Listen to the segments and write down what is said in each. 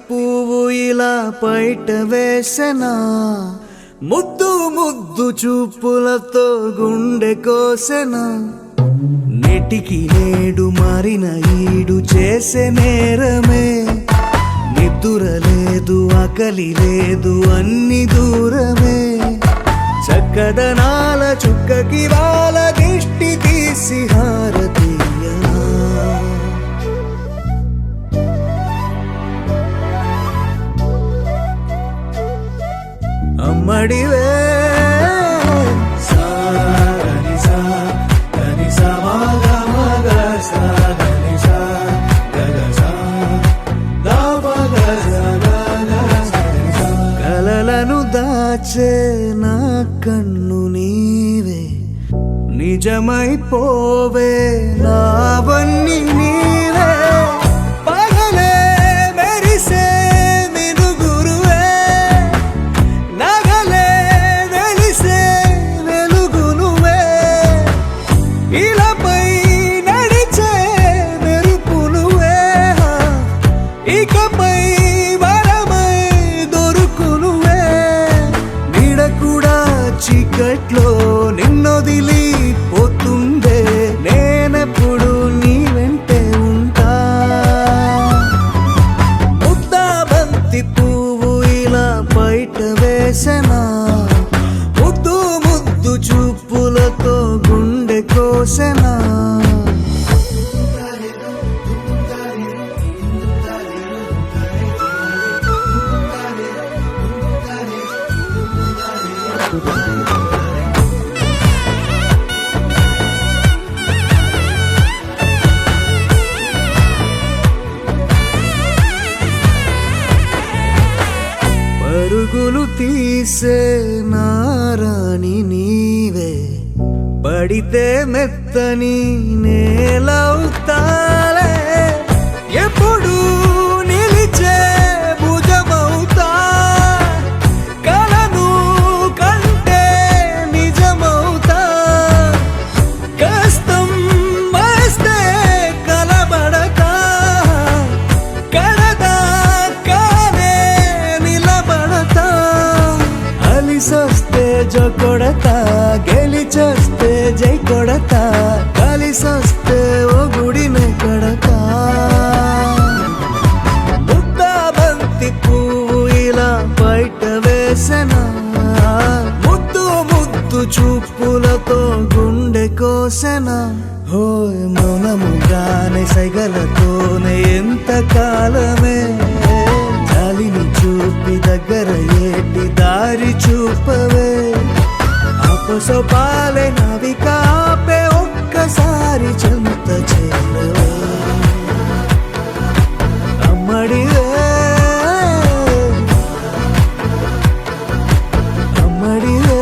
పువ్వు ఇలా బయట వేసెనా, ముద్దు ముద్దు చూపులతో గుండె కోసెనా. నెటికి నేడు మారిన ఈడు చేసే నేరమే, నిద్ర లేదు ఆకలి లేదు అన్ని దూరమే. చక్కదనాల చుక్కకి వాళ్ళ దిష్టి తీసి హారతీయనా. అమ్మడివే కలలను దాచే నా కన్ను నీవే, నిజమైపోవే నావన్నీ నీవే. పగలే మెరిసే మినుగురువే, నగలే వెలిసే వెలుగు నువ్వే. ఇలాపై నడిచే మెరుపు నువ్వే, ఇకపై వరమై దొరుకు నువ్వే. నీడ కూడా చీకట్లో నిన్నొదిలి పోతుందే, నేనెప్పుడు నీ వెంటే ఉంటా. ముద్దా బంతి పువ్వు ఇలా బయట వేసెనా, ముద్దు ముద్దు చూపులతో గుండె కోసెనా. పరుగులు తీసే నారాణి నీవే, పడితే మెత్తని నేలవుతాలే. ఎప్పుడు నిలిచే భుజమవుతా, కలను కంటే నిజమవుతా. కష్టం వస్తే కలబడతా, కడదాకానే నిలబడతా. అలిసొస్తే జో కొడతా, గెలిచొస్తే జై కొడతా. కలిసొస్తే ఓ గుడినే కడతా. ముద్దా బంతి పువ్వు ఇలా బయట వేసెనా, ముద్దు ముద్దు చూపులతో గుండె కోసెనా. హోయ్ మౌనముగానే సైగలతోనే ఎంత కాలమే, జాలిని చూపి దగ్గర ఏటి దారి చూపవే. అపసొపాలే నావిక ఆపే ఒక్కసారి చెంత చేరవే. అమ్మడివే అమ్మడివే.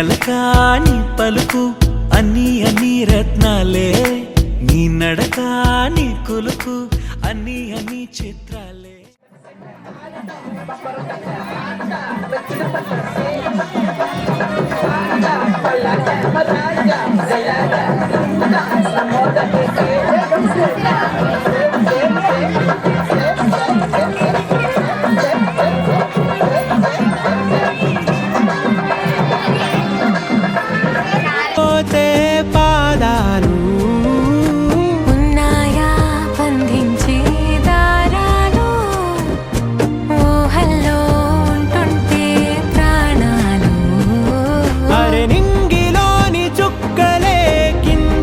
అలకాని పలుకు అన్ని అన్ని రత్నాలే, నీ నడక నీ కులుకు అన్ని అన్ని చిత్రాలే. పాదాలు ఉన్నాయా బంధించే దారాలు, ఊహల్లో ఉంటుంటే ప్రాణాలు. అరె నింగిలోని చుక్కలే కింద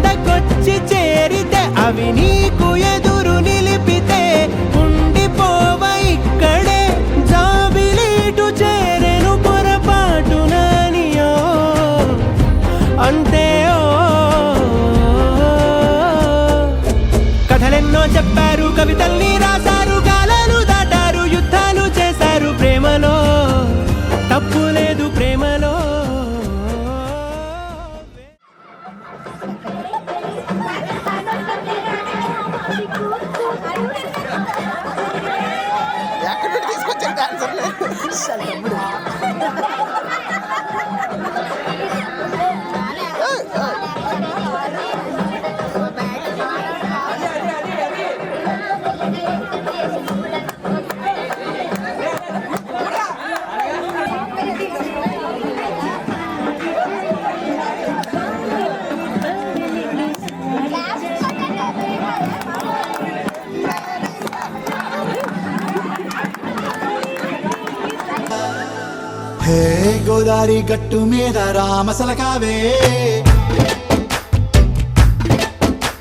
హే గోదారి గట్టు మీద రామసలకావే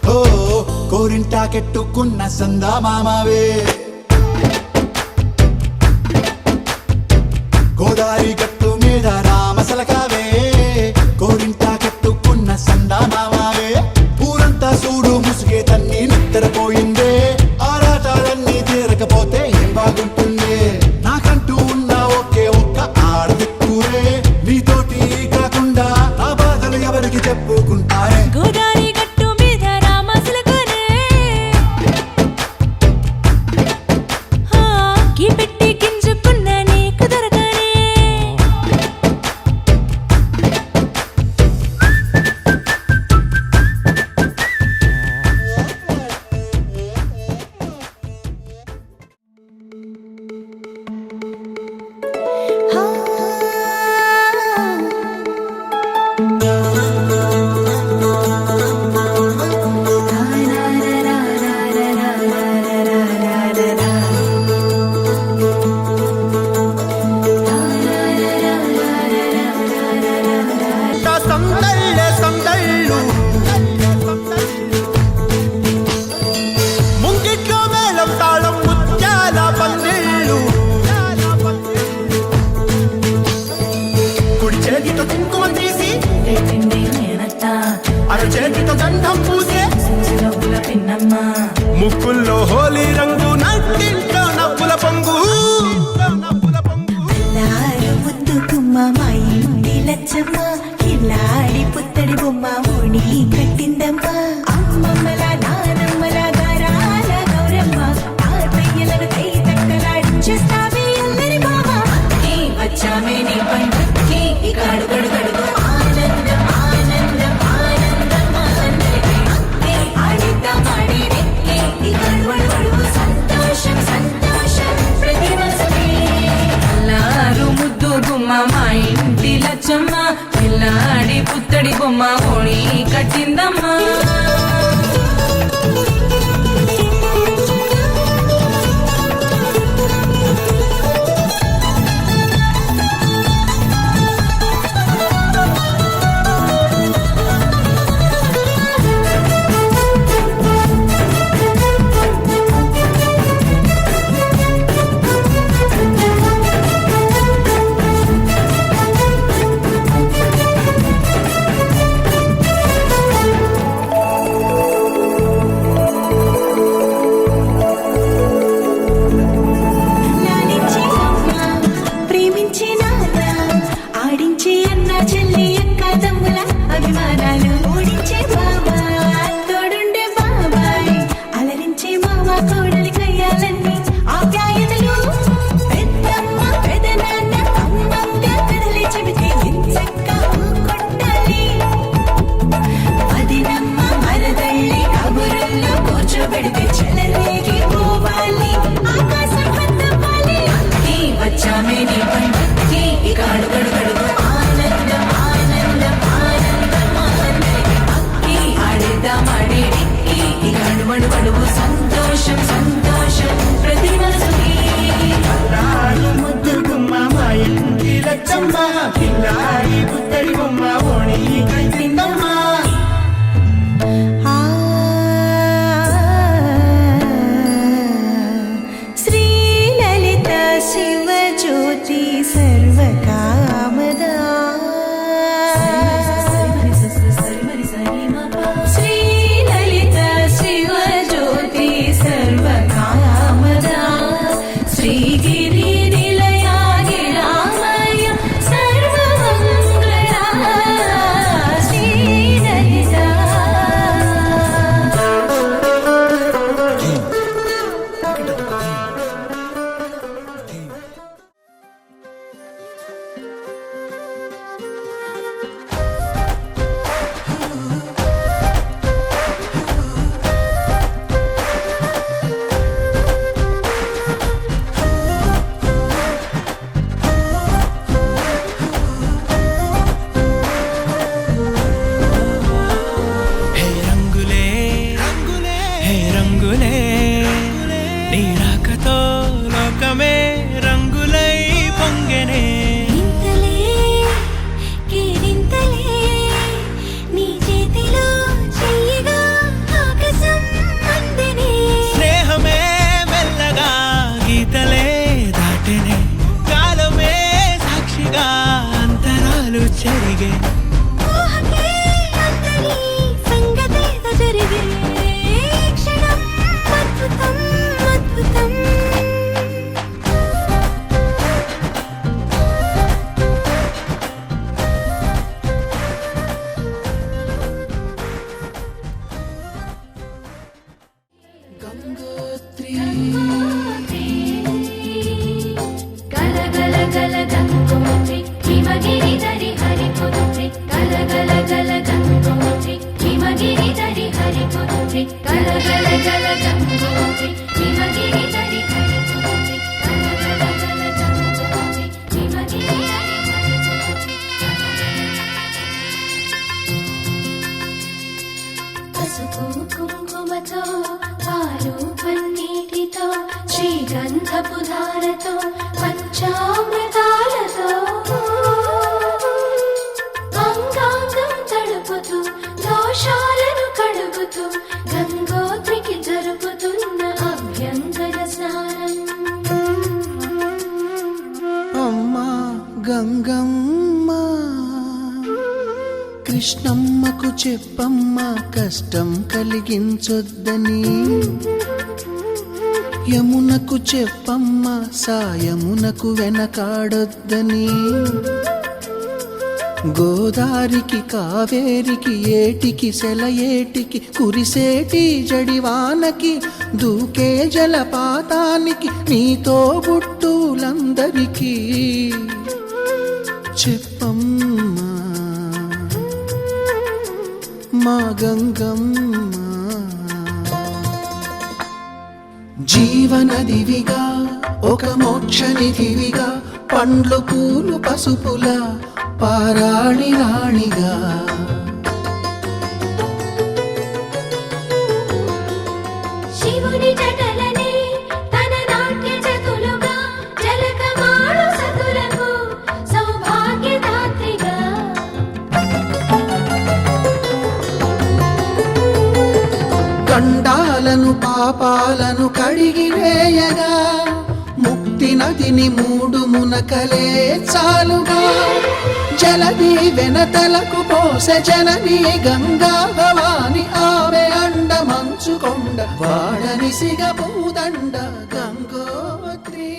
ఓ కోరింటాకెట్టుకున్న సందా మామావే గోదారి గట్టు మీద రామసలకావే కోరింటాకెట్టుకున్న సందా మామావే ఊరంతా చూడు ముసుగే తన్ని నిద్రపోయిందే ఆరాటాలన్నీ తీరకపోతే ఏం బాగుంటుందే నాకంటూ ఉన్న ఒకే ఒక్క ఆడదిక్కురే నీతోటి కాకుండా ఆ బాధలు ఎవరికి చెప్పుకుంటారే గోదారి గట్టు మీద రామసలకనే గీ పెట్టి గింజుకున్న నీకు దొరకనే సందళ్ళు ముంగిట్లో మేళం తాళం ముత్యాల పందిళ్ళు కుడి చేతితో కుంకుమ తీసి అర చేతితో గంధం పూసే ముక్కుల్లో హోలీ రంగు నట్టింట్లో నవ్వుల పొంగు కిల్లాడి పుత్తడి బొమ్మ ఓణి కట్టిందమ్మా అమ్మమ్మల నానమ్మల గారాల గౌరమ్మ తాతయ్యలను కై తక్కలాడించేస్తావే అందరి బావ వచ్చామే నీ పండుకి ఇక అడుగడుగడుగు ఆనందం ఆనందం ఆనందం అందరికీ ఆడిద్దాం ఆడిరే ఇక అడుగడుగడుగు సంతోషం సంతోషం ప్రతి మనసుకి అల్లారు ముద్దు గుమ్మ మా ఇంటి లచ్చమ్మ పిల్లాడి పుత్తడి బొమ్మ ఓణి కట్టిందమ్మా సంతోషం సంతోషం ప్రతి మనసుకి ముద్దు గుమ్మ మా ఇంటి లచ్చమ్మ పిల్లాడి పుత్తడి బొమ్మ ఓణి కట్టిందమ్మా శ్రీలలిత శివజ్యోతి సర్వకామదా శ్రీలలిత శివజ్యోతి సర్వకామదా శ్రీగిరి నిలయాగి రామయ్య సర్వమంగళ జరిగే ఊహకే అందని సంగతేదో జరిగే క్షణం అద్భుతం అద్భుతం గల గల గల గంగోత్రి హిమగిరి దరి హరి పుత్రి గల గల గల గంగోత్రి హిమగిరి దరి హరి పుత్రి గల గల గల గంగోత్రి హిమగిరి దరి హరి పుత్రి గల గల గల గంగోత్రి హిమగిరి దరి హరి పుత్రి పసుపు కుంకుమతో పాలు పన్నీటితో శ్రీగంధపు ధారతో పంచామృతాలతో అంగాంగం తడుపుతూ దోషాలను కడుగుతూ గంగోత్రికి జరుపుతున్న అభ్యంగన స్నానం అమ్మా గంగమ్మ కృష్ణమ్మకు చెప్పమ్మా కష్టం కలిగించొద్దని యమునకు చెప్పమ్మా సాయమునకు వెనకాడొద్దని గోదారికి కావేరికి ఏటికి సెలయేటికి కురిసేటి జడివానకి దూకే జలపాతానికి నీతో బుట్టులందరికీ చెప్పమ్మా మా గంగమ్మ జీవనదివిగా ఒక మోక్షనిధివిగా పండ్లు పూలు పసుపుల పారాణి రాణిగా శివుని జటలనే తన నాట్య చతులుగా జలకమాడు సతులకు సౌభాగ్యదాత్రిగా గండాలను పాపాలను కడిగివేయగా ముక్తి నదిని మూడు మునకలే చాలుగా జలది వెనతలకు పోసె జనని గంగా భవాని ఆమె అండ మంచుకొండ వాడని సిగ పూదండ గంగోత్రి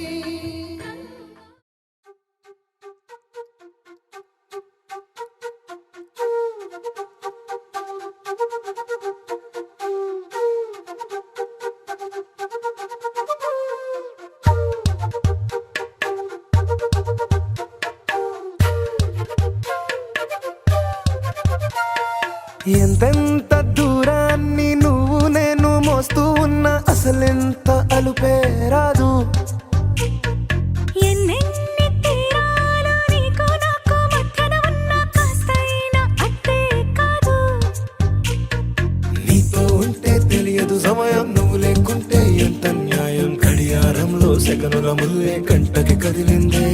ఎంతెంత దూరాన్ని నువ్వు నేను మోస్తూ ఉన్నా అసలెంత అలుపే రాదు ఎన్నెన్ని తీరాలు నీకు నాకు మధ్యన ఉన్న కాస్తైనా అట్టే కాదు నీతో ఉంటే తెలియదు సమయం నువ్వు లేకుంటే ఎంత న్యాయం గడియారంలో సెకనుల ముల్లే గంటకి కదిలిందే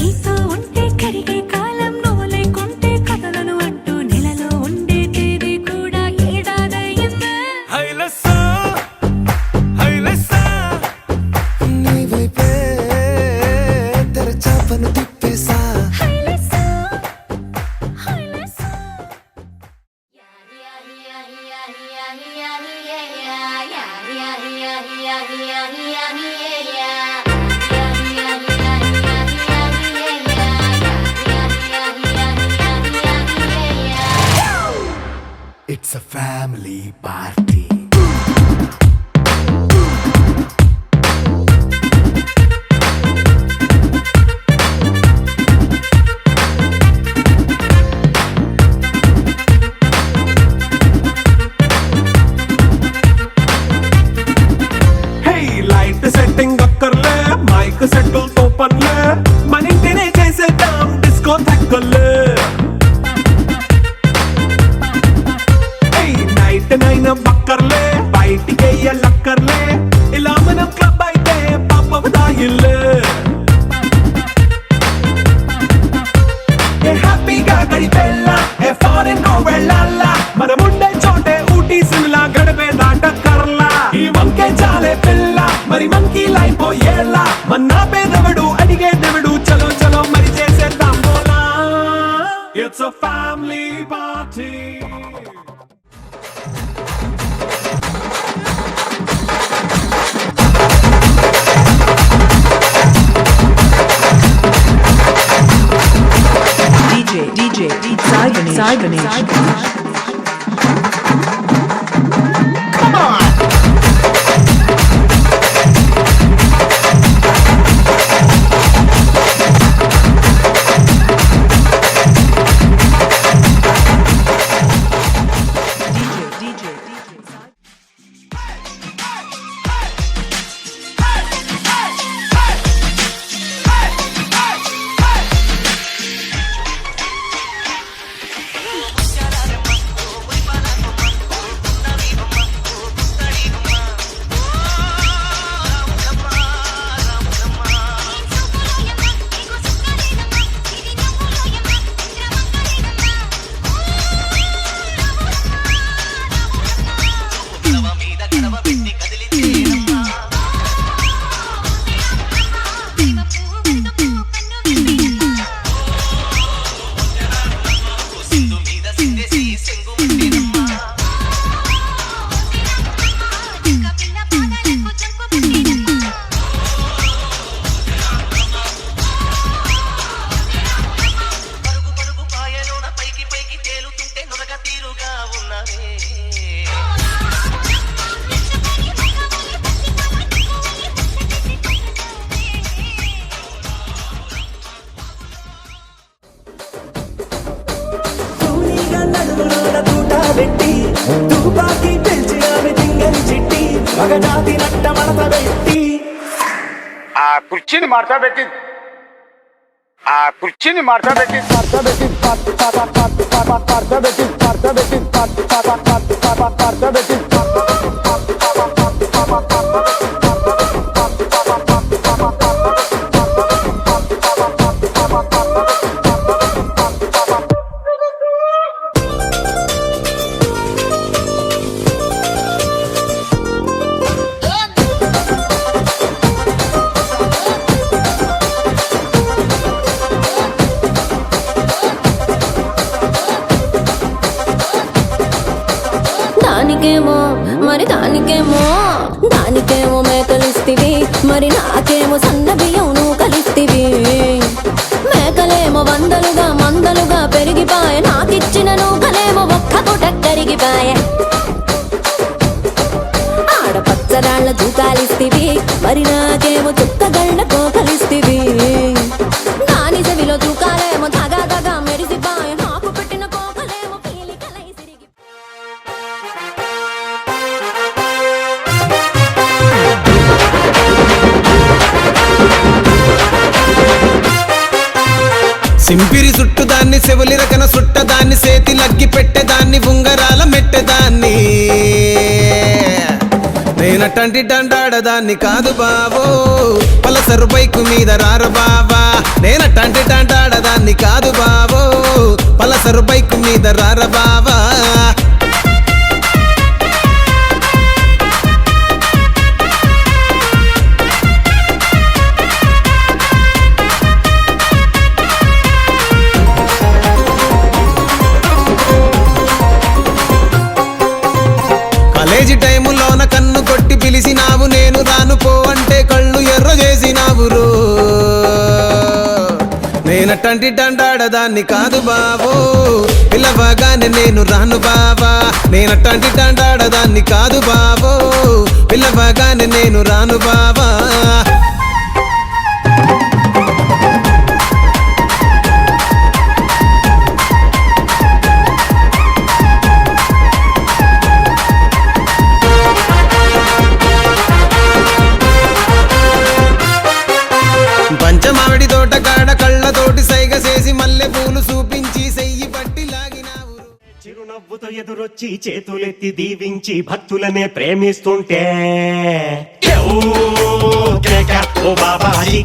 నీతో ఉంటే కరిగే కాలం నువ్వు లేకుంటే కథలను అంటూ నెలలో ఉండే తేదీ కూడా ఏడాదయ్యిందే హైలెస్సా హైలెస్సా నీ వైపే తెరచాపను తిప్పేసా హైలెస్సా హైలెస్సా It's a family party. Hey, light setting అక్కర్లే మైక్ సెట్టుల్ తో పనిలే మన ఇంటినే చేసేద్దాం డిస్కో థక్కర్లే నైట్ నైన్ బక్కర్లే బయటికి లక్కర్లే ఇలా మనం క్లబ్ అయితే పాప దాయిల్లే హ్యాపీగా గడిపెళ్ళ ఏ ఫారెన్ కో వెళ్ళాల మనం ఉండే చోటే ఊటీ సిమ్లా గడిపే దాటక్కర్లా ఈ వంకే చాలే పిల్ల మరి మంకీ లైపోయేళ్ళ మన్నా పేదవడు అడిగే దేవుడు చలో చలో మరి చేసేద్దాం బోలా a family party. DJ Sai Ganesh. తుపాకి పిలిచి ఆమె తింగని చిట్టి మగజాతి నట్ట మడత పెట్టి ఆ కుర్చీని మార్చా పెట్టి దానికేమో మేకలిస్తివి మరి నాకేమో సన్న బియ్యం నువ్వు కలిస్తివి మేకలేమో మందలుగా పెరిగిపాయ నాకిచ్చిన నూకలేమో ఒక్క పూట కరిగిపాయ ఆడపచ్చరాళ్ళ తూకాలిస్తివి మరి నాకేమో చుక్కగళ్ళ కోకలిస్తివి దాని చెవిలో తూకాలేమో తగా మెరిసిపాయ నాకు పెట్టిన కోకలేమో పీలికలై సిరిగి సింపిరి సుట్టుదాన్ని సెవులి రకన సుట్టదాన్ని సేతి లగ్గి పెట్టేదాన్ని ఉంగరాల మెట్టెదాన్ని నేనటంటి డండాడదాన్ని కాదు బావో పలసరు బైకు మీద రార బావా నేనటంటి డండాడదాన్ని కాదు బావో పలసరు బైకు మీద రార బావా కాలేజీ టైములోన కన్ను కొట్టి పిలిచినావు నేను రాను పో అంటే కళ్ళు ఎర్ర చేసినావు రో నేనటంటి డండాడదాన్ని కాదు బావో పిల్లవగానే నేను రాను బావా నేనటంటి డండాడదాన్ని కాదు బావో పిల్లవగానే నేను రాను బావా పంచమావిడి తోట కాడ కళ్ళతోటి సైగ చేసి మల్లె పూలు చూపించి సెయ్యి పట్టి లాగినావు చిరునవ్వుతో ఎదురొచ్చి చేతులెత్తి దీవించి భక్తులనే ప్రేమిస్తుంటే ఓ బాబాజీ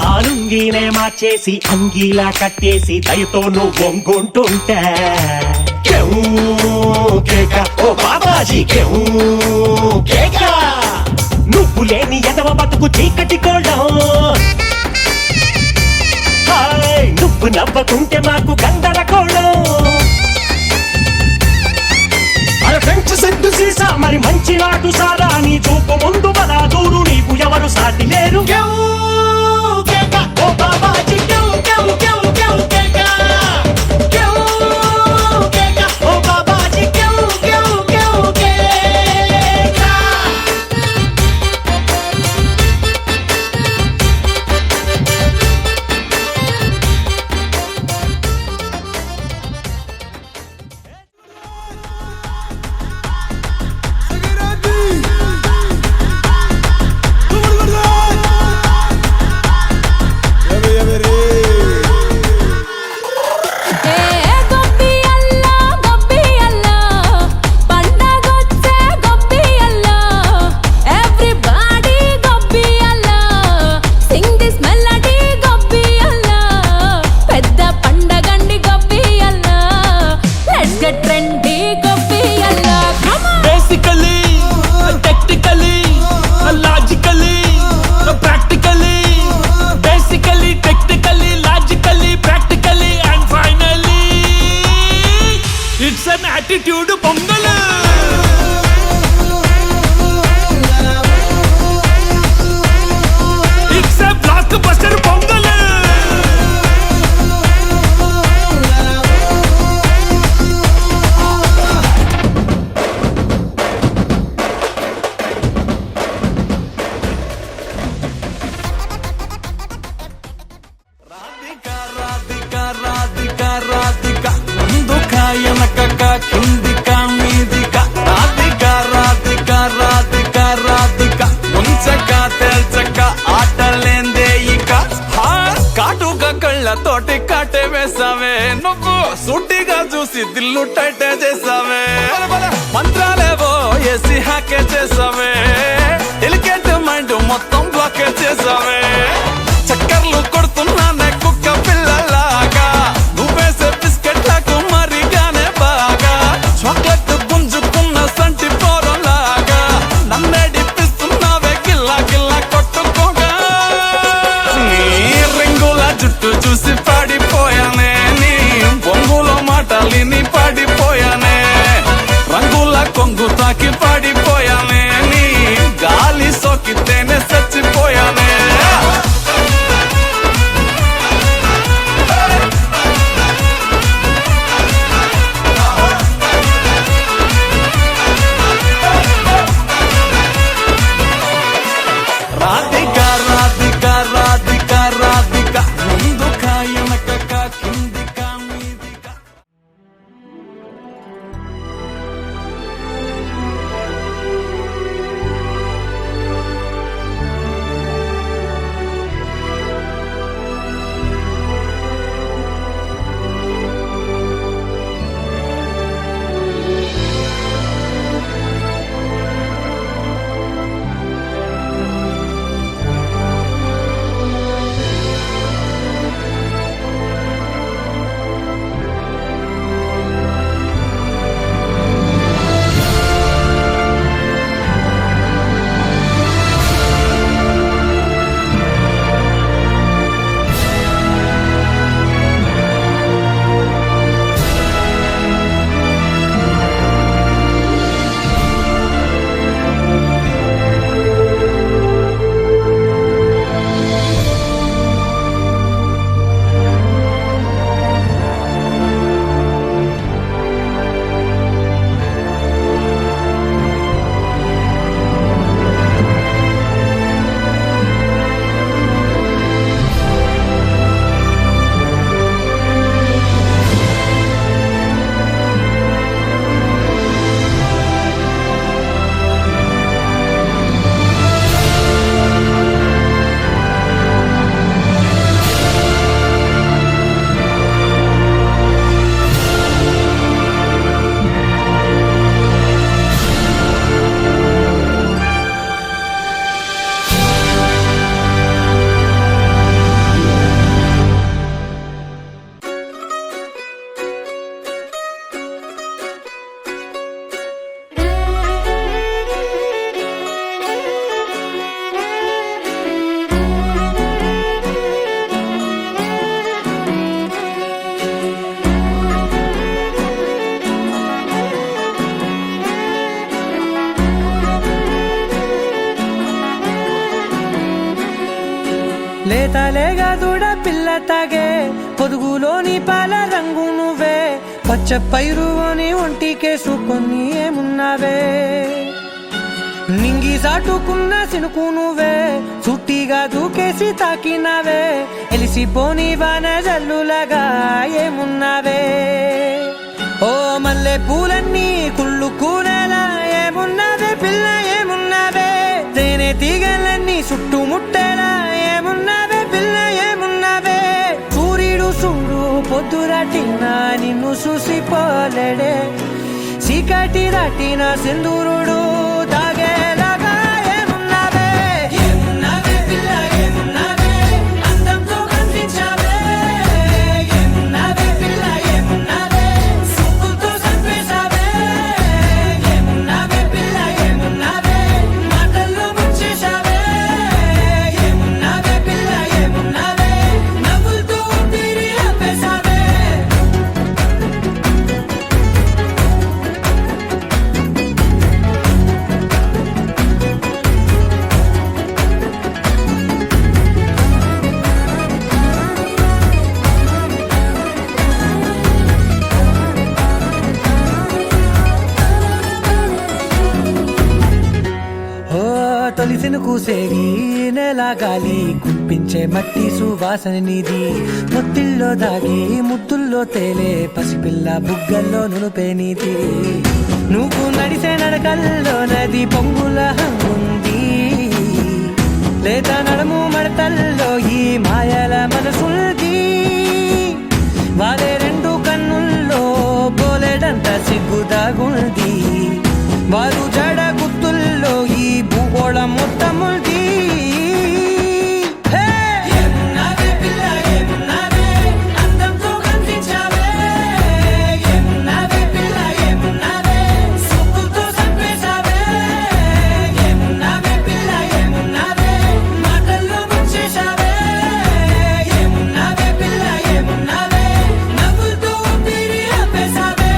ఆలుంగినే మార్చేసి అంగీలా కట్టేసి దయతో నువ్వు వంగుంటుంటే ఓ బాబాజీ నువ్వు లేని ఎదవ బతుకు చీకటి కోళ్ళం నువ్వు నువ్వు నవ్వకుంటే మాకు గందరగోళం అరే ఫ్రెంచ్ సెట్టు సీసా మరి మంచి నాటు సారా నీ చూపు ముందు మన దూరు నీకు ఎవరు సాటి లేరు ఓ బాబాజీ ఓ Babaji attitude Pongal it's a blockbuster Pongal కిందిక మీదిక రాధిక రాధిక రాధిక రాధిక ముంచక తేల్చక ఆటలేందే ఇక కాటుక కళ్ళతోటి కాటే వేసావే నువ్వు సూటిగా చూసి దిల్లు టైటే చేసావే మంత్రాలేవో ఏసి హ్యాకే చేసావే ఎలికేట్ మైండ్ మొత్తం బ్లాకే చేసావే చక్కర్లు కొడుతున్నానే కుక్క పిల్లలాగా నువ్వేసే బిస్కెట్లకు మరిగానే బాగా చాక్లెట్ గుంజుకున్న సంటి పోరలాగా నన్నేడిపిస్తున్నావే గిల్లా గిల్లా కొట్టుకోగా నీ రింగుల జుట్టు చూసి పాడిపోయానే నీ బొంగులో మాటలిని పాడిపోయానే రంగుల కొంగు తాకి పాడిపోయానే లేతలేగా దూడ పిల్ల తాగే పొదుగులోని పాల రంగు నువ్వే పచ్చ పైరుని ఒంటికేసుకొని ఏమున్నావే నింగి సాటుకున్న సినుకు నువ్వే చుట్టిగా దూకేసి తాకినావే ఎలిసిపోని వాన జల్లులగా ఏమున్నావే ఓ మల్లె పూలన్నీ కుళ్ళు కూరలా ఏమున్నావే పిల్ల ఏమున్నావే తేనె తీగలన్నీ చుట్టుముట్టేలా ఏమున్నావే పిల్ల ఏమున్నావే సూర్యుడు చూడు పొద్దురాటిన నిన్ను చూసిపోలేడే చీకటి దాటిన సింధూరుడు తాగేలాగా ఏమున్నావే ఏమున్నావే పిల్ల ఏమున్నావే అందంతో కనిపించావే ఏమున్నావే పిల్ల ఏమున్నావే సుక్కుతో చంపేశావే ఏమున్నావే పిల్ల ఏమున్నావే మాటల్లో ముంచేశావే ఏమున్నావే పిల్ల ఏమున్నావే నవ్వులతో ఊపిరి ఆపేశావే ఓ తొలిసిన కూసేరి నెల గాలి కుప్పించే మట్టి సువాసన నీది పొత్తిల్లో దాగి ముద్దుల్లో తేలే పసిపిల్ల బుగ్గల్లో నునుపే నీది నువ్వు నడిసే నడకల్లో నది పొంగుల హంగుంది లేదా నడుము మడతల్లో ఈ మాయల మనసుంది వాలే రెండు కన్నుల్లో బోలెడంత సిగ్గుదాగుంది వారు జడ గుత్తుల్లో ఈ భూగోళం మొత్తముంది ఏమున్నావే పిల్ల ఏమున్నావే అందంతో కనిపించావే ఏమున్నావే పిల్ల ఏమున్నావే సుక్కుతో చంపేశావే ఏమున్నావే పిల్ల ఏమున్నావే మాటల్లో ముంచేశావే ఏమున్నావే పిల్ల ఏమున్నావే నవ్వులతో ఊపిరి ఆపేశావే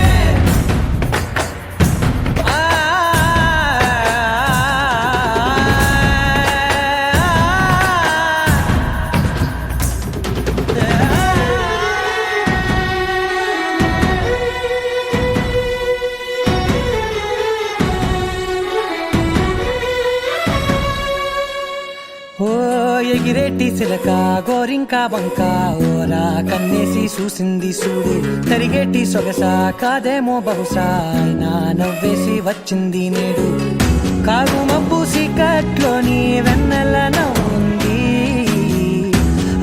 ఓ ఎగిరేటి సిలక గోరింక వంక ఓరా కన్నేసి చూసింది చూడు తరిగేటి సొగస కాదేమో బహుశా అయినా నవ్వేసి వచ్చింది నేడు కారు మబ్బు సీకట్లోని వెన్నెల నవ్వుంది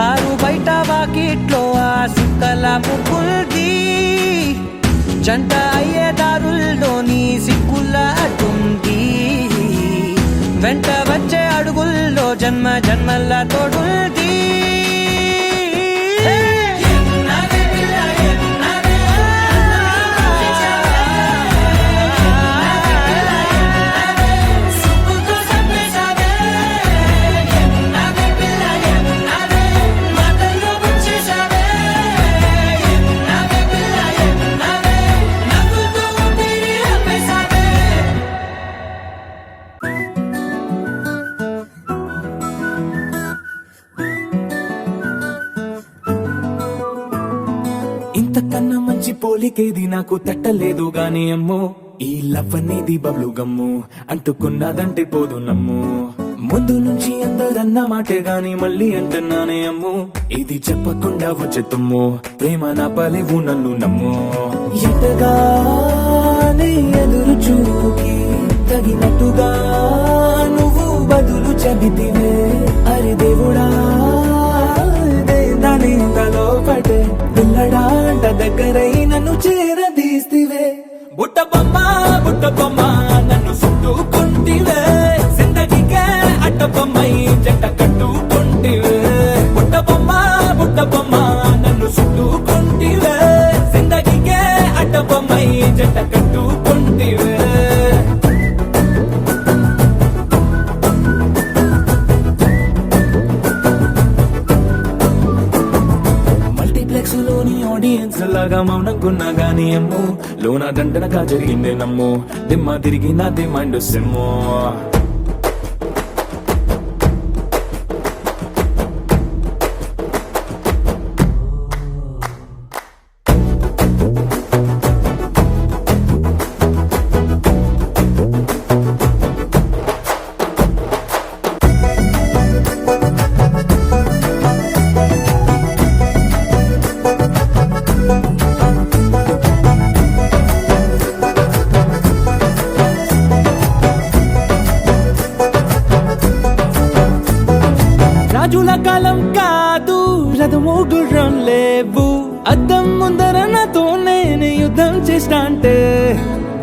ఆరు బయట వాకిట్లో ఆ సుక్కల ముగ్గుల్ది జంట అయ్యే దారుల్లోని సిగ్గుల అడ్డుంది వెంట వచ్చే అడుగుల్లో జన్మ జన్మల తోడుంది ఏమున్నావే పిల్ల ఏమున్నావే సుక్కుతో చంపేశావే ఏమున్నావే పిల్ల ఏమున్నావే మాటల్లో ముంచేశావే ఏమున్నావే పిల్ల ఏమున్నావే నవ్వులతో ఊపిరి ఆపేశావే ఇంతకన్నా మంచి పోలికేది నాకు తట్టలేదు గాని అమ్మో ఈ లవ్ అనేది బబ్లు గమ్ము అంటుకున్నదంటే పోదు నమ్ము ముందు నుంచి అందరన్న మాటే గాని మళ్ళీ అంటున్నానే అమ్ము ఇది చెప్పకుండా వచ్చే తుమ్ము ప్రేమ నా పలేవు నన్ను నమ్ము ఎటగానే ఎదురు చూకి తగినట్టుగా నువ్వు బదులు చెబితివే అరే దేవుడా దాని తలో పటే పిల్లడాంట దగ్గరై నన్ను చేరదీస్తివే బుట్ట బొమ్మ నన్ను చుట్టుకుంటివే జిందగీకే అట్ట బొమ్మై జంట కట్టుకుంటివే బుట్ట బొమ్మ నన్ను చుట్టుకుంటివే జిందగీకే అట్ట బొమ్మై జంట కట్టుకుంటివే లోని ఆడియన్స్ లాగా మౌనంకున్నా గానీ అమ్ము లోన దండనగా జరిగిందే నమ్ము దిమ్మ తిరిగి నాదే మైండ్ సిమ్ము రోజుల కాలం కాదు, రథము గుర్రం లేవు. అద్దం ముందర నాతో నేను యుద్ధం చేస్తా అంటే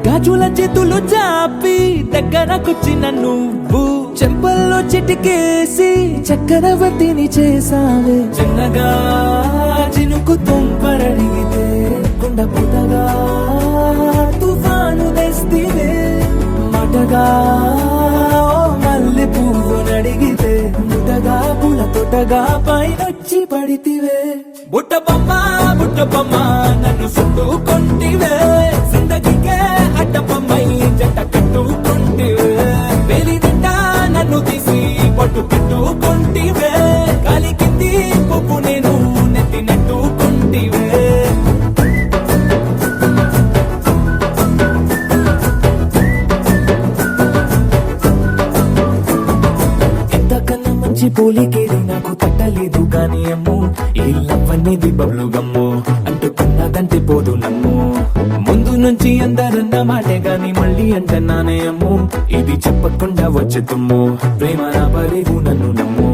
గాజుల చేతులు చాపి దగ్గరకొచ్చిన నువ్వు చెంపల్లో చిటికేసి చక్రవర్తిని చేసావే. చిన్నగా చినుకు తుంపరడిగితే కుండ పుటగా తుఫాను తెస్తివే. మాటగా మల్లె పువ్వు నడిగితే ముటగా పుల తొటగా పైనొచ్చి పడితివే. బుట్ట బొమ్మ నన్ను చుట్టుకొంటివే. జిందగీకే అడ్డపమ్మై జంట కట్టుకొంటివే. వేలి నిండా నన్ను తీసి పట్టు పెట్టుకొంటివే. గాలి కింది పువ్వు నేను నెత్తినట్టుకొంటివే. ఎంతకన్నా మంచి పోలికేది నాకు తట్టలేదు కానీ అమ్మో, ఈ లవ్ అనేది బబ్లు గమ్ము అంటుకున్నదంటే పోదు నమ్ము. ముందు నుంచి అందరన్న మాటే గాని మళ్ళీ అంటున్నానే అమ్ము, ఇది చెప్పకుండా వచ్చే తుమ్ము. ప్రేమ నా పరేవు నన్ను నమ్ము.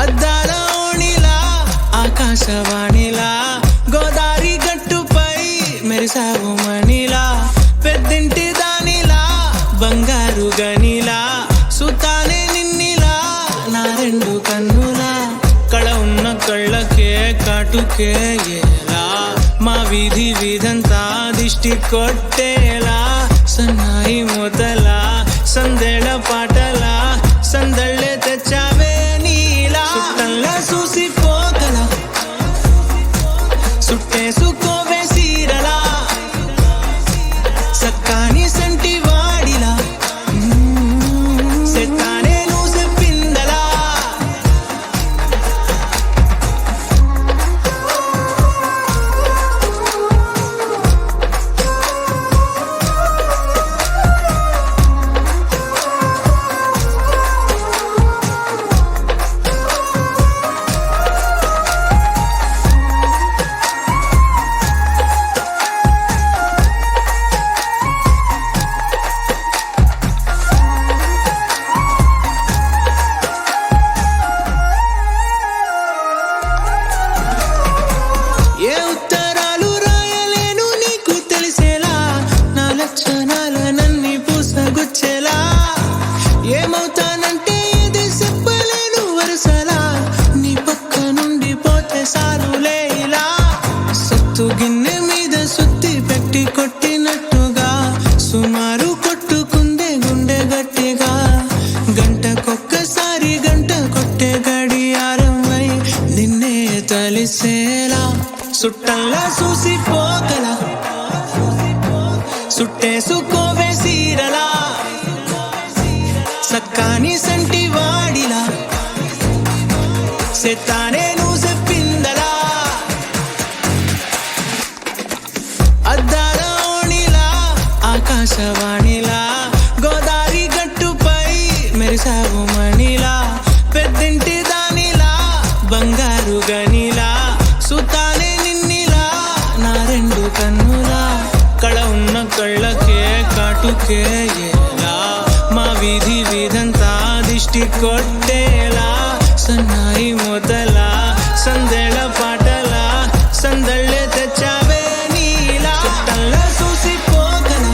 అద్దాల ఓణిలా ఆకాశవాణిలా గోదారి గట్టుపై మెరిసావు మణిలా. పెద్దింటి దానిలా బంగారు గనిలా సుతానే నిన్నిలా నా రెండు కన్నులా. కళ ఉన్న కళ్ళకే కాటుకే ఎలా మా వీధి వీధంతా దిష్టి కొట్టేలా. సన్నాయి మొదలా సందేళ పాటలా సందళ్ళే తెచ్చావే నీలా. సుట్టల్లా చూసిపోగల సుట్టేసుకోవే సీరలా. సక్కాని సంటి వాడిలా సెత్తానే నువ్వు చెప్పిందలా. ఏ ఉత్తరాలు రాయలేను నీకు తెలిసేలా, నా లక్షణాలనన్నీ పూసగుచ్చేలా. ఏమవుతానంటే ఏది చెప్పలేను వరుసలా, నీ పక్క నుండి పోతే సారులే ఇలా. సత్తు గిన్నె మీద సుత్తి పెట్టి కొట్టినట్టుగా సుమారు కొట్టుకుందే గుండె గట్టిగా. గంటకొక్కసారి గంట కొట్టే గడియారమై నిన్నే తలిసేలా. సుట్టల్లా చూసిపోగల సుట్టేసుకోవే సీరలా. సక్కాని సంటి వాడిలా సెత్తానే నువ్వు చెప్పిందలా. అద్దాల ఓణిలా ఆకాశవాణిలా గోదారి గట్టుపై మెరిసావు మణిలా. పెద్దింటి దానిలా బంగారు గనిలా సుతానే నిన్నిలా నా రెండు కన్నులా. కళ ఉన్న కళ్ళకే కాటుకే ఎలా మా వీధి వీధంతా దిష్టి కొట్టేలా. సన్నాయి మొదలా సందేళ పాటలా సందళ్ళే తెచ్చావే నీలా. చుట్టల్లా చూసిపోగల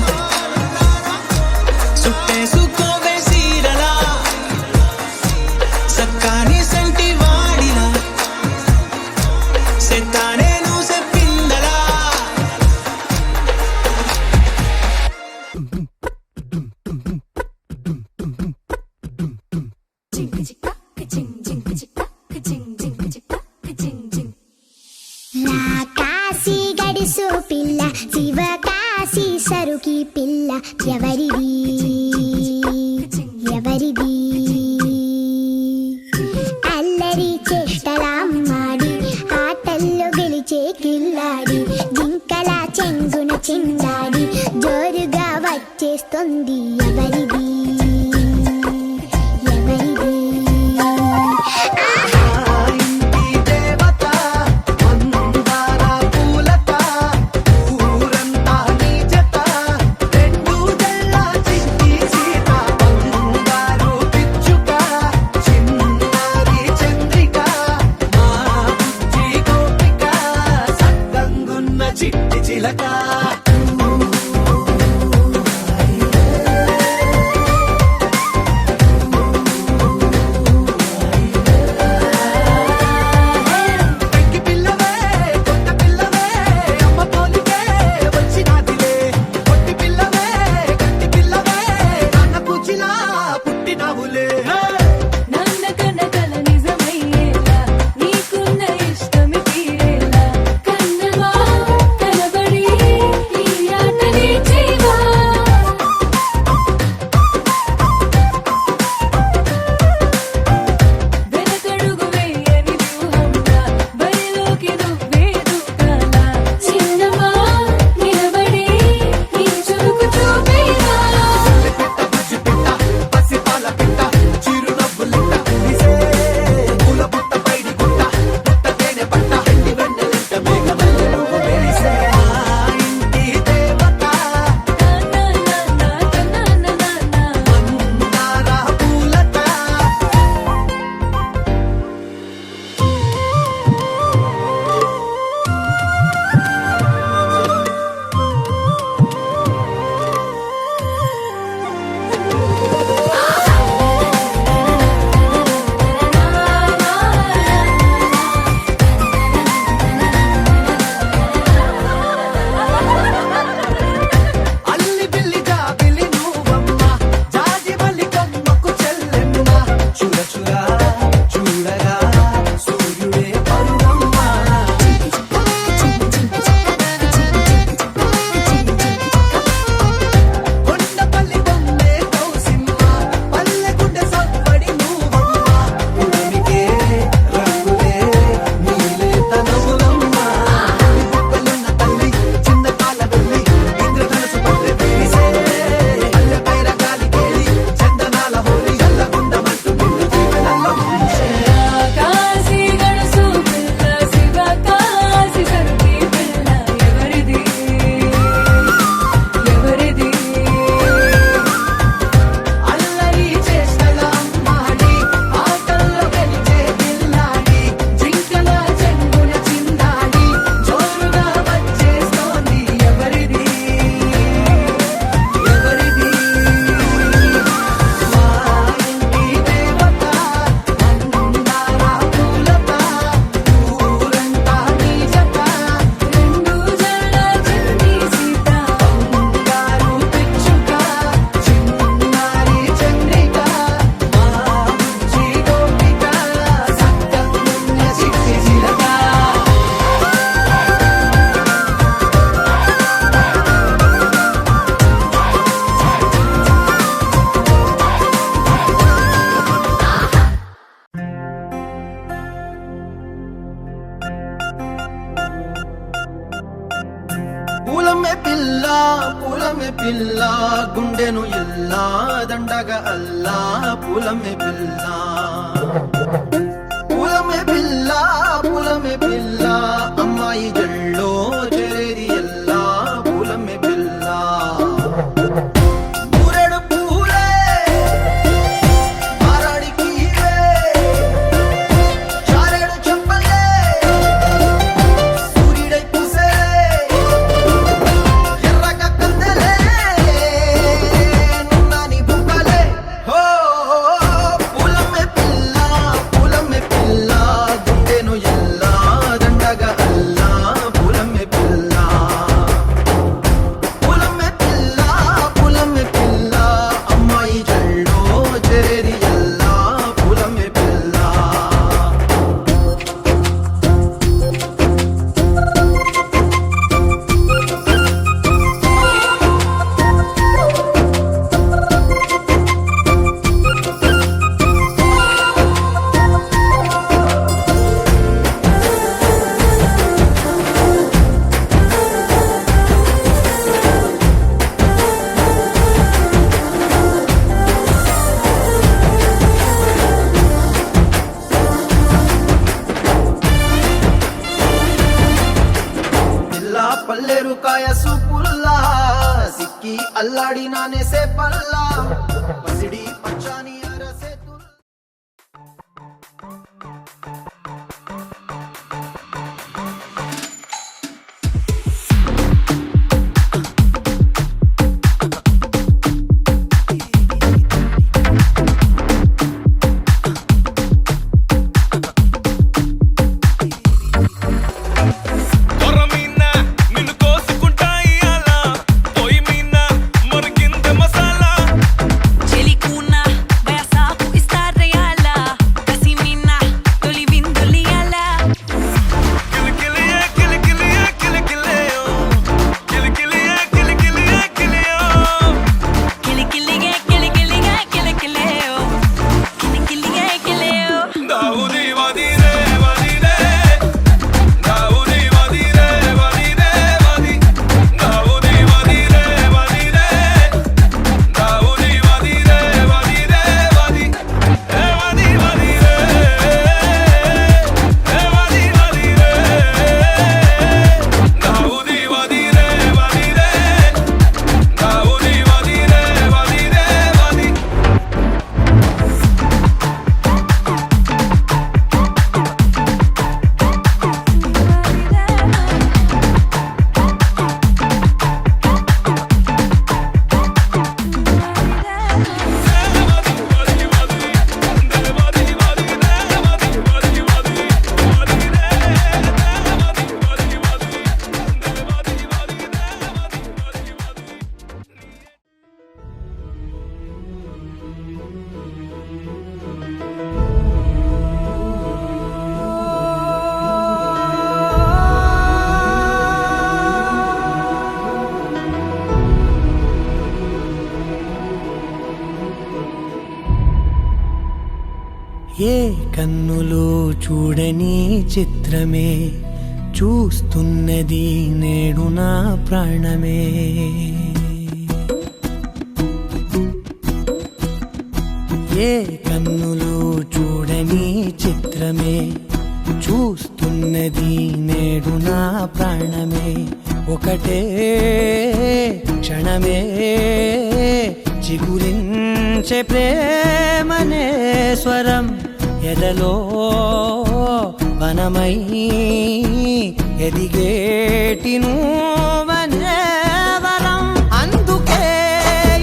సుట్టేసుకోవే సీరలా. సక్కాని సంటి వాడిలా సెత్తానే నువ్వు చెప్పిందలా. జింక జిక్క జింక జింక జిక్క చేశావులే నన్న కనకల నిజమయ్యేలా నీకున్న ఇష్టమి తీరేలా కన్నవా కనబడి ఈ ఆటనే చేయవా వెనకడుగు వేయని వ్యూహంగా బరిలోకి నువ్వే దూకాలా చిన్నవా నిలబడి నీ చురుకు చూపేలా బుజ్జి పిట్ట పసిపాల పిట్ట చిరునవ్వులిట్ట నిసే పూల పుట్ట పైడి గుట్ట పుట్ట తేనె పట్ట ఎండి వెన్నెలింట మేఘమల్లె నువ్వు మెరిసే ఆ ఇంటి దేవత మందార పూలత అల్లి బిల్లి జాబిలి నువ్వమ్మ జాజి మల్లి కొమ్మకు చెల్లెమ్మ చూడ చూడ చూడగా సూర్యుడే పరువమ్మ కొండపల్లి బొమ్మే కౌసిమ్మ పల్లె గుండె సవ్వడి నువ్వమ్మ పుడమికే రంగులే నీలే తనములమ్మ దిక్కులున్న తల్లి చిన్న పాల వెళ్ళి ఇంద్రధనుసు పట్టే వీరిసే పల్లె పైర గాలి కేలి చందనాల హోలీ చల్లగుండమంటూ నిన్ను జీవనంలో ముంచే కాశీ గడుసు పిల్ల శివ కాశీ సరుకి పిల్ల ఎవరిది ఎవరిది అల్లరి చేష్టల అమ్మాడి ఆటల్లో గెలిచే పిల్లాడి జింకల చెంగున చిందాడి జోరుగా వచ్చేస్తోంది ఎవరిది ఎవరిది మా ఇంటి దేవత మందార పూలత ఊరంతా నీ జత రెండు జడ చిన్ని సీత బంగారు పిచ్చుక చిన్నారి చంద్రిక మా బుజ్జి గోపిక సక్కగున్న చిట్టి చిలక పూలమే పిల్ల గుండెను ఇల్లా దండగ అల్లా పూలమే పిల్ల పూలమే పిల్ల అమ్మాయి జల్లో చేరేది ఎల్లా పూలమే పిల్ల పూరెడు పూలే మారాడికి చారెడు చెప్పలే సూర్యుడై పూసే ఎర్రగా కందలే నున్నాని బుక్కలే హో పూలమే పిల్ల గుండెను ఎల్లా దండగా అల్లా పూలమే పిల్ల అమ్మాయి జల్లో చేరేది ఎల్లా పూలమే పిల్ల పిల్ల పల్లెరు కాయ సూపుల్లా సిక్కి అల్లాడి నానేసే పల్లా పసిడి పచ్చాని అరసే కొరమీన నిన్ను కోసుకుంటా ఇయ్యాల పొయ్యి మీన మరిగింద మసాలా ఏ కన్నులు చూడని చిత్రమే చూస్తున్నది నేడు నా ప్రాణమే. ఏ కన్నులు చూడని చిత్రమే చూస్తున్నది నేడు నా ప్రాణమే. ఒకటే క్షణమే చిగురించే ప్రేమనే స్వరం ఎదలో వనమై ఎదిగేటి నువ్వనే వరం. అందుకే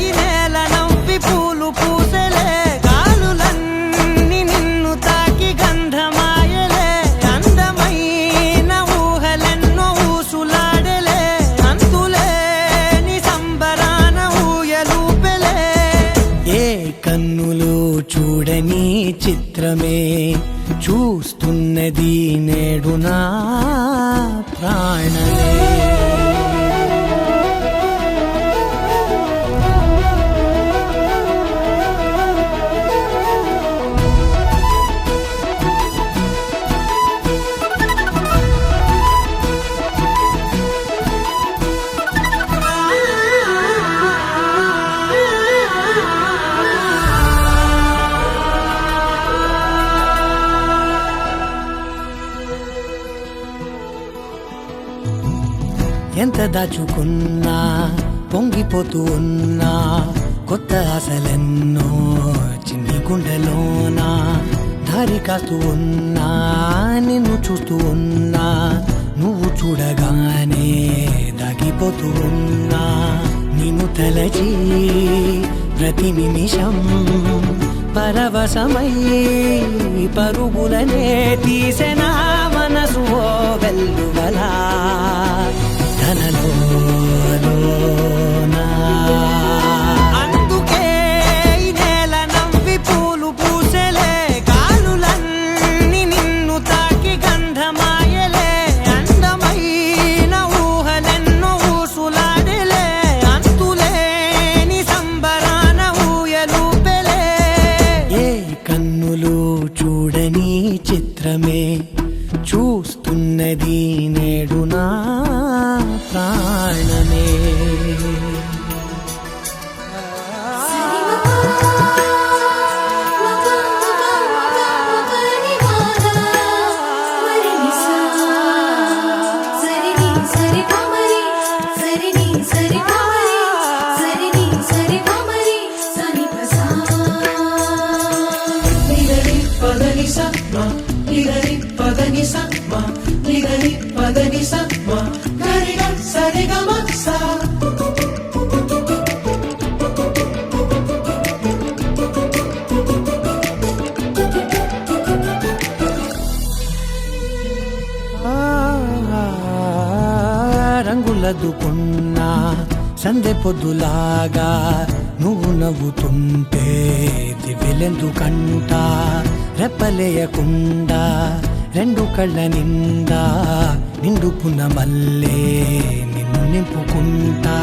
ఈ నేల నవ్వి పూలు పూసెలే, గాలులన్నీ నిన్ను తాకి గంధమాయలే. అందమైన ఊహలెన్నో ఊసులాడలే, అంతులేని సంబరాన ఊయలూపెలే. ఏ కన్నులు చూడని చిత్రమే చూస్తున్నది నేడు నా ప్రాణమే. ఎంత దాచుకున్నా పొంగిపోతూ ఉన్నా, కొత్త ఆశలెన్నో చిన్ని గుండెలోనా. దారి కాస్తూ ఉన్నా, నిన్ను చూస్తూ ఉన్నా, నువ్వు చూడగానే దాగిపోతూ ఉన్నా. నిన్ను తలచి ప్రతి నిమిషం పరవశమై పరుగులనే తీసెనా మనసు ఓ వెల్లువలా. అందుకే ఈ నేల నవ్వి పూలు పూసెలే, గాలులన్నీ నిన్ను తాకి గంధమాయలే. అందమైన ఊహలెన్నో ఊసులాడలే, అంతులేని సంబరాన ఊయలూపెలే. ఏ కన్నులు చూడని చిత్రమే చూస్తున్నది నేడు నా ప్రాణమే. రంగులదుకున్నా సందె పొద్దులాగా నువ్వు నవ్వుతుంటే దివ్వెలెందుకంట. రెప్పలేయకుండా రెండు కళ్ళ నిండా నిండు పున్నమల్లే నిన్ను నింపుకుంటా.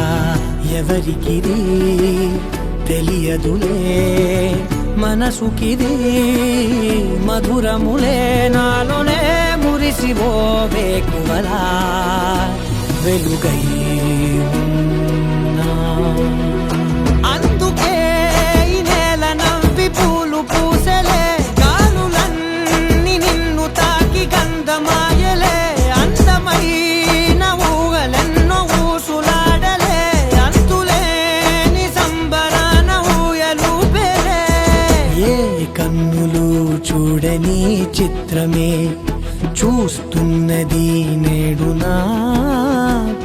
ఎవరికిది తెలియదులే మనసుకిది మధురములే, నాలోనే మురిసివో వేకువలా వెలుగై ఉన్నా. అందుకే ఈ నేల నవ్వి పూలు పూసెలే, గాలులన్నీ నిన్ను తాకి గంధమాయలే. అందమైన ఊహలెన్నో ఊసులాడలే, అంతులేని సంబరాన ఊయలూపెలే. ఏ కన్నులు చూడని చిత్రమే చూస్తున్నది నేడు నా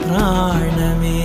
ప్రాణమే.